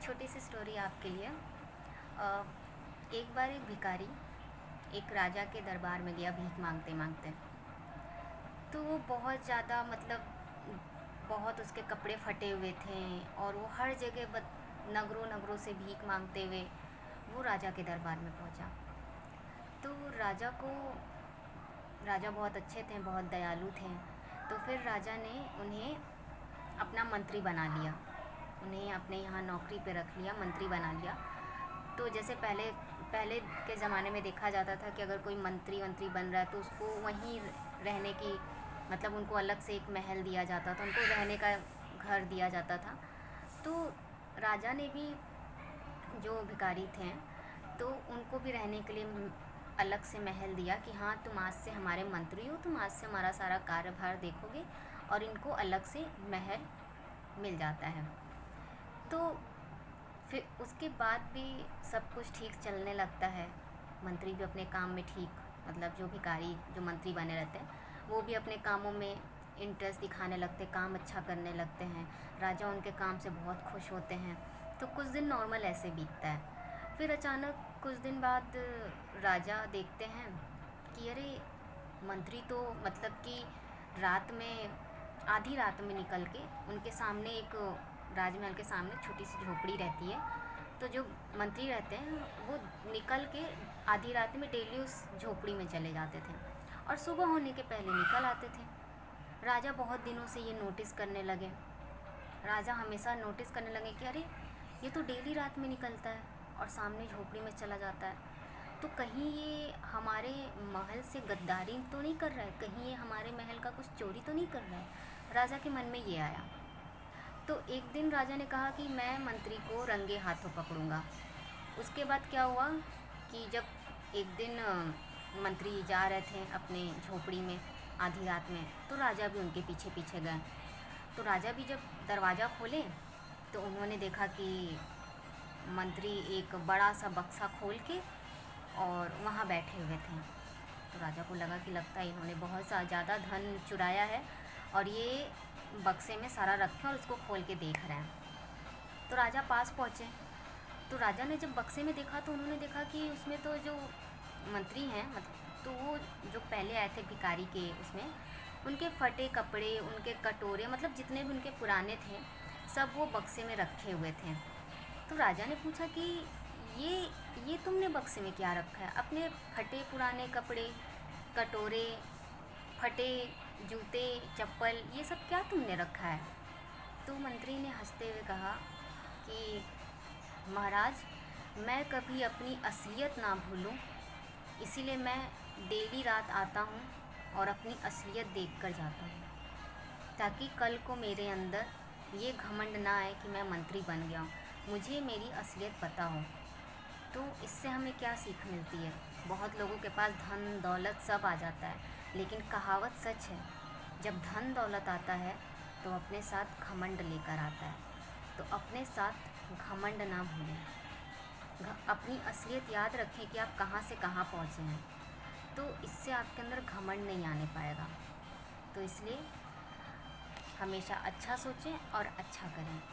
छोटी सी स्टोरी आपके लिए। एक बार एक भिखारी एक राजा के दरबार में गया भीख मांगते मांगते। तो वो बहुत ज़्यादा बहुत उसके कपड़े फटे हुए थे और वो हर जगह नगरों नगरों से भीख मांगते हुए वो राजा के दरबार में पहुंचा। तो राजा बहुत अच्छे थे, बहुत दयालु थे। तो फिर राजा ने उन्हें अपना मंत्री बना लिया, उन्हें अपने यहाँ नौकरी पे रख लिया, मंत्री बना लिया। तो जैसे पहले पहले के ज़माने में देखा जाता था कि अगर कोई मंत्री बन रहा है तो उसको वहीं रहने की उनको अलग से एक महल दिया जाता था, उनको रहने का घर दिया जाता था। तो राजा ने भी जो भिखारी थे तो उनको भी रहने के लिए अलग से महल दिया कि हाँ, तुम आज से हमारे मंत्री हो, तुम आज से हमारा सारा कार्यभार देखोगे, और इनको अलग से महल मिल जाता है। तो फिर उसके बाद भी सब कुछ ठीक चलने लगता है। मंत्री भी अपने काम में ठीक जो भिखारी जो मंत्री बने रहते हैं वो भी अपने कामों में इंटरेस्ट दिखाने लगते, काम अच्छा करने लगते हैं। राजा उनके काम से बहुत खुश होते हैं। तो कुछ दिन नॉर्मल ऐसे बीतता है। फिर अचानक कुछ दिन बाद राजा देखते हैं कि अरे, मंत्री तो कि आधी रात में निकल के उनके सामने एक राजमहल के सामने छोटी सी झोपड़ी रहती है। तो जो मंत्री रहते हैं वो निकल के आधी रात में डेली उस झोपड़ी में चले जाते थे और सुबह होने के पहले निकल आते थे। राजा बहुत दिनों से ये नोटिस करने लगे। राजा हमेशा नोटिस करने लगे कि अरे, ये तो डेली रात में निकलता है और सामने झोपड़ी में चला जाता है। तो कहीं ये हमारे महल से गद्दारी तो नहीं कर रहा है, कहीं ये हमारे महल का कुछ चोरी तो नहीं कर रहा है। राजा के मन में ये आया। तो एक दिन राजा ने कहा कि मैं मंत्री को रंगे हाथों पकड़ूंगा। उसके बाद क्या हुआ कि जब एक दिन मंत्री जा रहे थे अपने झोपड़ी में आधी रात में, तो राजा भी उनके पीछे पीछे गए। तो राजा भी जब दरवाज़ा खोले तो उन्होंने देखा कि मंत्री एक बड़ा सा बक्सा खोल के और वहाँ बैठे हुए थे। तो राजा को लगा कि लगता है इन्होंने बहुत सा ज़्यादा धन चुराया है और ये बक्से में सारा रखे और उसको खोल के देख रहे हैं। तो राजा पास पहुँचे। तो राजा ने जब बक्से में देखा तो उन्होंने देखा कि उसमें तो जो मंत्री हैं तो वो जो पहले आए थे भिखारी के उसमें, उनके फटे कपड़े, उनके कटोरे जितने भी उनके पुराने थे सब वो बक्से में रखे हुए थे। तो राजा ने पूछा कि ये तुमने बक्से में क्या रखा है? अपने फटे पुराने कपड़े, कटोरे, फटे जूते, चप्पल, ये सब क्या तुमने रखा है? तो मंत्री ने हंसते हुए कहा कि महाराज, मैं कभी अपनी असलियत ना भूलूं, इसीलिए मैं डेली रात आता हूँ और अपनी असलियत देखकर जाता हूँ, ताकि कल को मेरे अंदर ये घमंड ना आए कि मैं मंत्री बन गया हूँ, मुझे मेरी असलियत पता हो। तो इससे हमें क्या सीख मिलती है? बहुत लोगों के पास धन दौलत सब आ जाता है, लेकिन कहावत सच है, जब धन दौलत आता है तो अपने साथ घमंड लेकर आता है। तो अपने साथ घमंड ना भूलें, अपनी असलियत याद रखें कि आप कहाँ से कहाँ पहुँचे हैं। तो इससे आपके अंदर घमंड नहीं आने पाएगा। तो इसलिए हमेशा अच्छा सोचें और अच्छा करें।